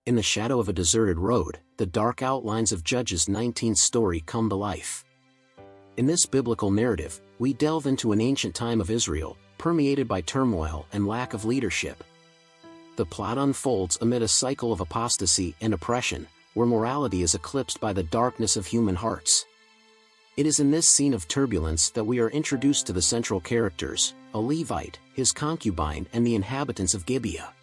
In the shadow of a deserted road, the dark outlines of Judges 19's story come to life. In this biblical narrative, we delve into an ancient time of Israel, permeated by turmoil and lack of leadership. The plot unfolds amid a cycle of apostasy and oppression, where morality is eclipsed by the darkness of human hearts. It is in this scene of turbulence that we are introduced to the central characters, a Levite, his concubine, and the inhabitants of Gibeah.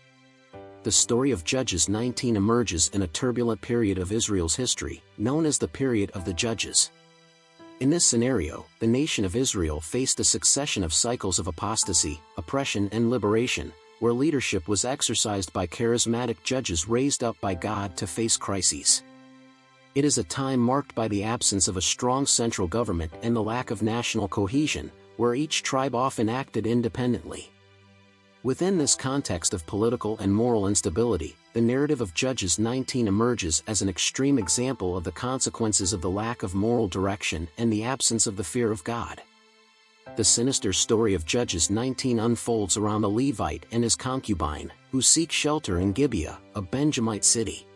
The story of Judges 19 emerges in a turbulent period of Israel's history, known as the period of the Judges. In this scenario, the nation of Israel faced a succession of cycles of apostasy, oppression, and liberation, where leadership was exercised by charismatic judges raised up by God to face crises. It is a time marked by the absence of a strong central government and the lack of national cohesion, where each tribe often acted independently. Within this context of political and moral instability, the narrative of Judges 19 emerges as an extreme example of the consequences of the lack of moral direction and the absence of the fear of God. The sinister story of Judges 19 unfolds around a Levite and his concubine, who seek shelter in Gibeah, a Benjamite city.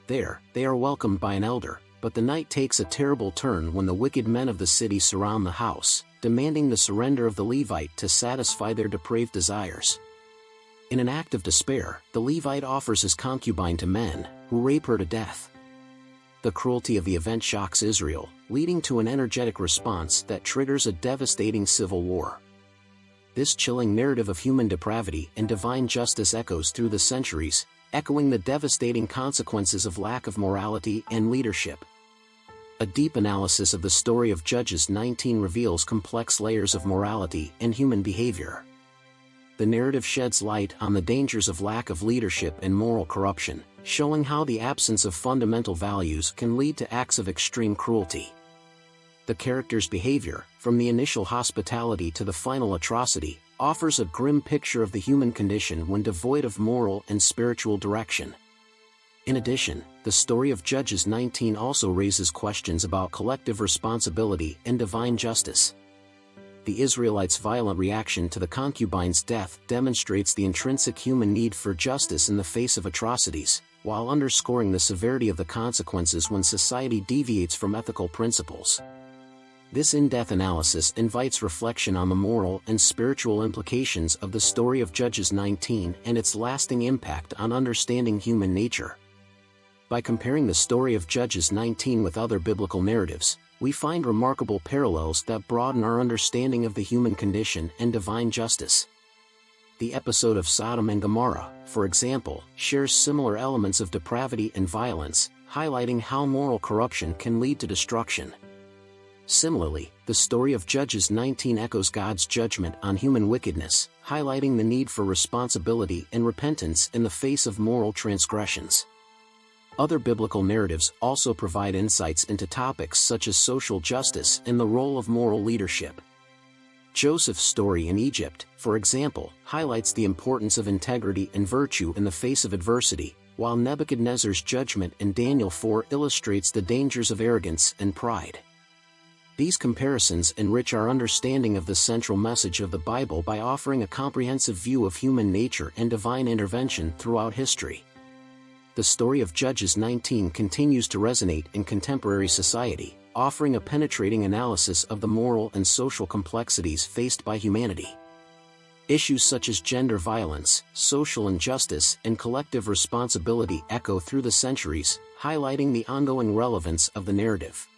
There, they are welcomed by an elder, but the night takes a terrible turn when the wicked men of the city surround the house, demanding the surrender of the Levite to satisfy their depraved desires. In an act of despair, the Levite offers his concubine to men, who rape her to death. The cruelty of the event shocks Israel, leading to an energetic response that triggers a devastating civil war. This chilling narrative of human depravity and divine justice echoes through the centuries, echoing the devastating consequences of lack of morality and leadership. A deep analysis of the story of Judges 19 reveals complex layers of morality and human behavior. The narrative sheds light on the dangers of lack of leadership and moral corruption, showing how the absence of fundamental values can lead to acts of extreme cruelty. The character's behavior, from the initial hospitality to the final atrocity, offers a grim picture of the human condition when devoid of moral and spiritual direction. In addition, the story of Judges 19 also raises questions about collective responsibility and divine justice. The Israelites' violent reaction to the concubine's death demonstrates the intrinsic human need for justice in the face of atrocities, while underscoring the severity of the consequences when society deviates from ethical principles. This in-depth analysis invites reflection on the moral and spiritual implications of the story of Judges 19 and its lasting impact on understanding human nature. By comparing the story of Judges 19 with other biblical narratives, we find remarkable parallels that broaden our understanding of the human condition and divine justice. The episode of Sodom and Gomorrah, for example, shares similar elements of depravity and violence, highlighting how moral corruption can lead to destruction. Similarly, the story of Judges 19 echoes God's judgment on human wickedness, highlighting the need for responsibility and repentance in the face of moral transgressions. Other biblical narratives also provide insights into topics such as social justice and the role of moral leadership. Joseph's story in Egypt, for example, highlights the importance of integrity and virtue in the face of adversity, while Nebuchadnezzar's judgment in Daniel 4 illustrates the dangers of arrogance and pride. These comparisons enrich our understanding of the central message of the Bible by offering a comprehensive view of human nature and divine intervention throughout history. The story of Judges 19 continues to resonate in contemporary society, offering a penetrating analysis of the moral and social complexities faced by humanity. Issues such as gender violence, social injustice, and collective responsibility echo through the centuries, highlighting the ongoing relevance of the narrative.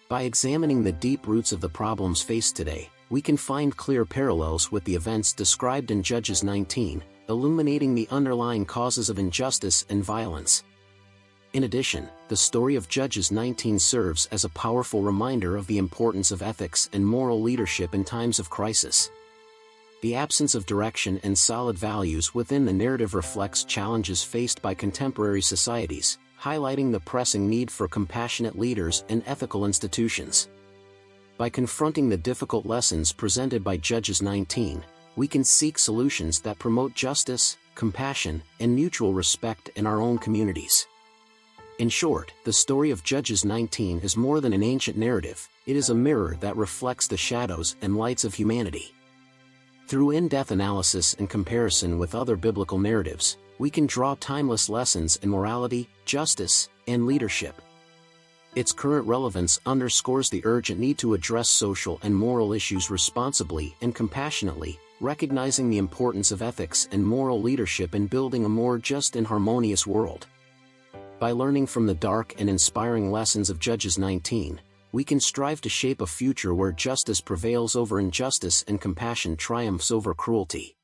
By examining the deep roots of the problems faced today, we can find clear parallels with the events described in Judges 19, illuminating the underlying causes of injustice and violence. In addition, the story of Judges 19 serves as a powerful reminder of the importance of ethics and moral leadership in times of crisis. The absence of direction and solid values within the narrative reflects challenges faced by contemporary societies, highlighting the pressing need for compassionate leaders and ethical institutions. By confronting the difficult lessons presented by Judges 19, we can seek solutions that promote justice, compassion, and mutual respect in our own communities. In short, the story of Judges 19 is more than an ancient narrative, it is a mirror that reflects the shadows and lights of humanity. Through in-depth analysis and comparison with other biblical narratives, we can draw timeless lessons in morality, justice, and leadership. Its current relevance underscores the urgent need to address social and moral issues responsibly and compassionately, recognizing the importance of ethics and moral leadership in building a more just and harmonious world. By learning from the dark and inspiring lessons of Judges 19, we can strive to shape a future where justice prevails over injustice and compassion triumphs over cruelty.